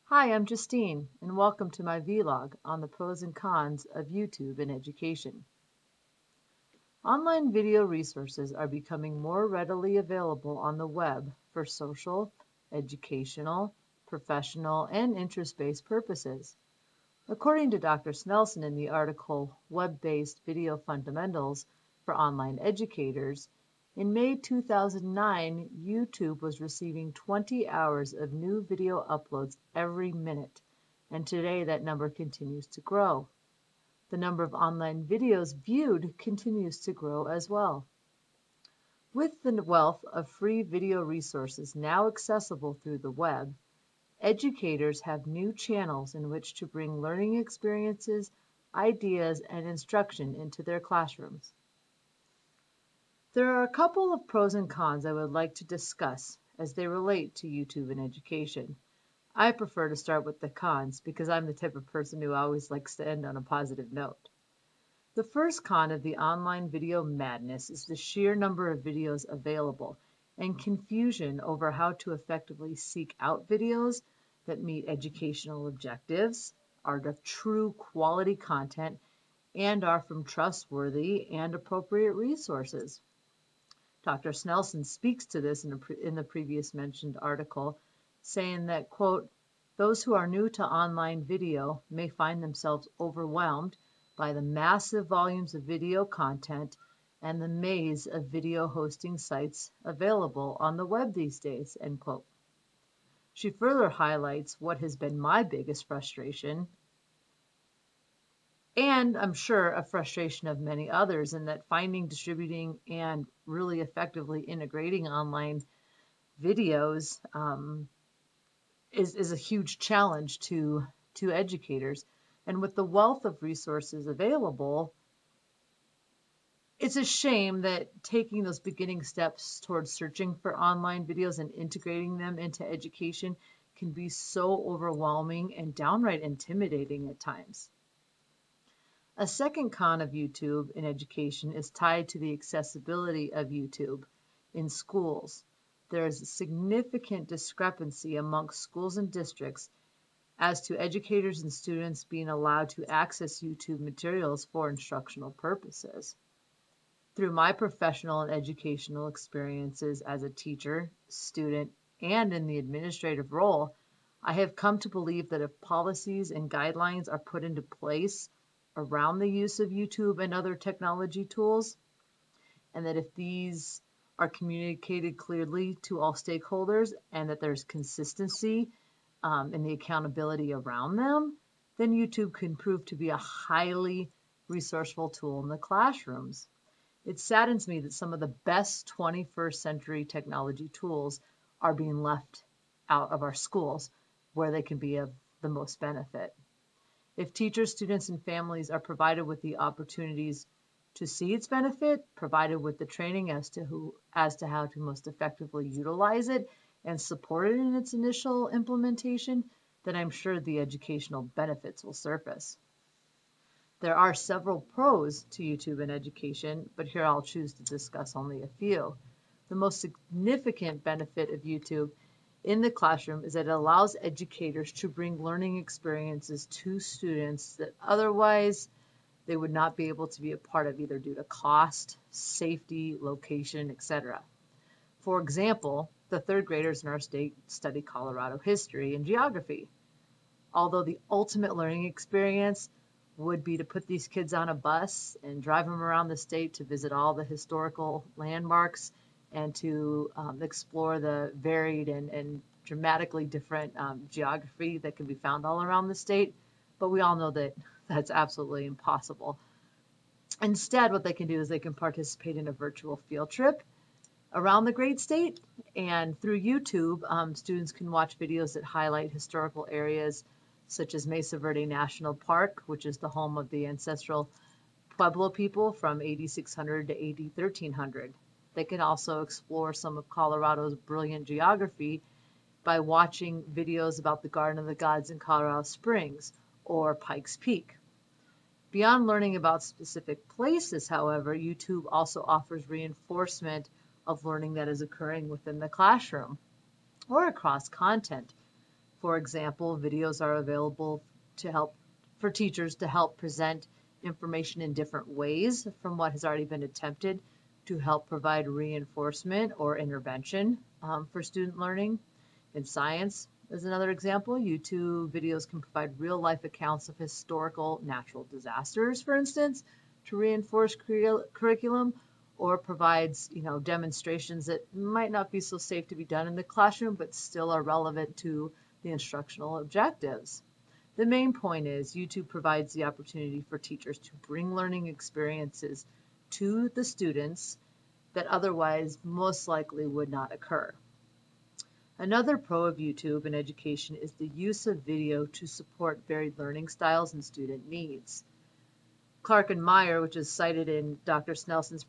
Hi, I'm Justine, and welcome to my vlog on the pros and cons of YouTube in education. Online video resources are becoming more readily available on the web for social, educational, professional, and interest-based purposes. According to Dr. Snelson in the article Web-Based Video Fundamentals for Online Educators, in May 2009, YouTube was receiving 20 hours of new video uploads every minute, and today that number continues to grow. The number of online videos viewed continues to grow as well. With the wealth of free video resources now accessible through the web, educators have new channels in which to bring learning experiences, ideas, and instruction into their classrooms. There are a couple of pros and cons I would like to discuss as they relate to YouTube and education. I prefer to start with the cons because I'm the type of person who always likes to end on a positive note. The first con of the online video madness is the sheer number of videos available and confusion over how to effectively seek out videos that meet educational objectives, are of true quality content, and are from trustworthy and appropriate resources. Dr. Snelson speaks to this in the previous mentioned article, saying that, quote, those who are new to online video may find themselves overwhelmed by the massive volumes of video content and the maze of video hosting sites available on the web these days, end quote. She further highlights what has been my biggest frustration, and I'm sure a frustration of many others, in that finding, distributing, and really effectively integrating online videos is a huge challenge to educators. And with the wealth of resources available, it's a shame that taking those beginning steps towards searching for online videos and integrating them into education can be so overwhelming and downright intimidating at times. A second con of YouTube in education is tied to the accessibility of YouTube in schools. There is a significant discrepancy amongst schools and districts as to educators and students being allowed to access YouTube materials for instructional purposes. Through my professional and educational experiences as a teacher, student, and in the administrative role, I have come to believe that if policies and guidelines are put into place around the use of YouTube and other technology tools, and that if these are communicated clearly to all stakeholders and that there's consistency in the accountability around them, then YouTube can prove to be a highly resourceful tool in the classrooms. It saddens me that some of the best 21st century technology tools are being left out of our schools where they can be of the most benefit. If teachers, students, and families are provided with the opportunities to see its benefit, provided with the training as to how to most effectively utilize it and support it in its initial implementation, then I'm sure the educational benefits will surface. There are several pros to YouTube in education, but here I'll choose to discuss only a few. The most significant benefit of YouTube in the classroom is that it allows educators to bring learning experiences to students that otherwise they would not be able to be a part of, either due to cost, safety, location, etc. For example, the third graders in our state study Colorado history and geography. Although the ultimate learning experience would be to put these kids on a bus and drive them around the state to visit all the historical landmarks and to explore the varied and dramatically different geography that can be found all around the state. But we all know that that's absolutely impossible. Instead, what they can do is they can participate in a virtual field trip around the great state. And through YouTube, students can watch videos that highlight historical areas such as Mesa Verde National Park, which is the home of the ancestral Pueblo people from 8600 to 1300. They can also explore some of Colorado's brilliant geography by watching videos about the Garden of the Gods in Colorado Springs or Pikes Peak. Beyond learning about specific places, however, YouTube also offers reinforcement of learning that is occurring within the classroom or across content. For example, videos are available for teachers to help present information in different ways from what has already been attempted to help provide reinforcement or intervention for student learning. In science, as another example, YouTube videos can provide real-life accounts of historical natural disasters, for instance, to reinforce curriculum, or provides, demonstrations that might not be so safe to be done in the classroom, but still are relevant to the instructional objectives. The main point is YouTube provides the opportunity for teachers to bring learning experiences to the students that otherwise most likely would not occur. Another pro of YouTube in education is the use of video to support varied learning styles and student needs. Clark and Meyer, which is cited in Dr. Snelson's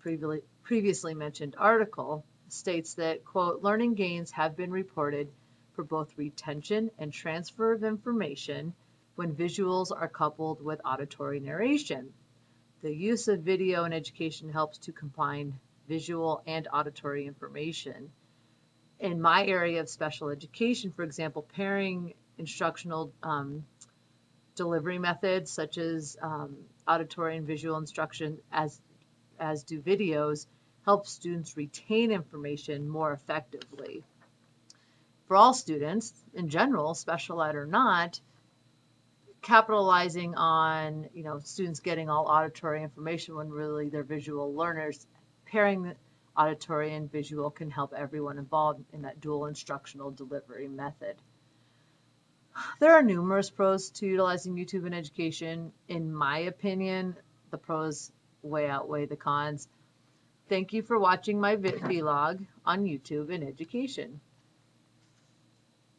previously mentioned article, states that, quote, learning gains have been reported for both retention and transfer of information when visuals are coupled with auditory narration. The use of video in education helps to combine visual and auditory information. In my area of special education, for example, pairing instructional delivery methods such as auditory and visual instruction as do videos help students retain information more effectively. For all students, in general, special ed or not, capitalizing on students getting all auditory information when really they're visual learners, pairing auditory and visual can help everyone involved in that dual instructional delivery method. There are numerous pros to utilizing YouTube in education. In my opinion, the pros way outweigh the cons. Thank you for watching my vlog on YouTube in education.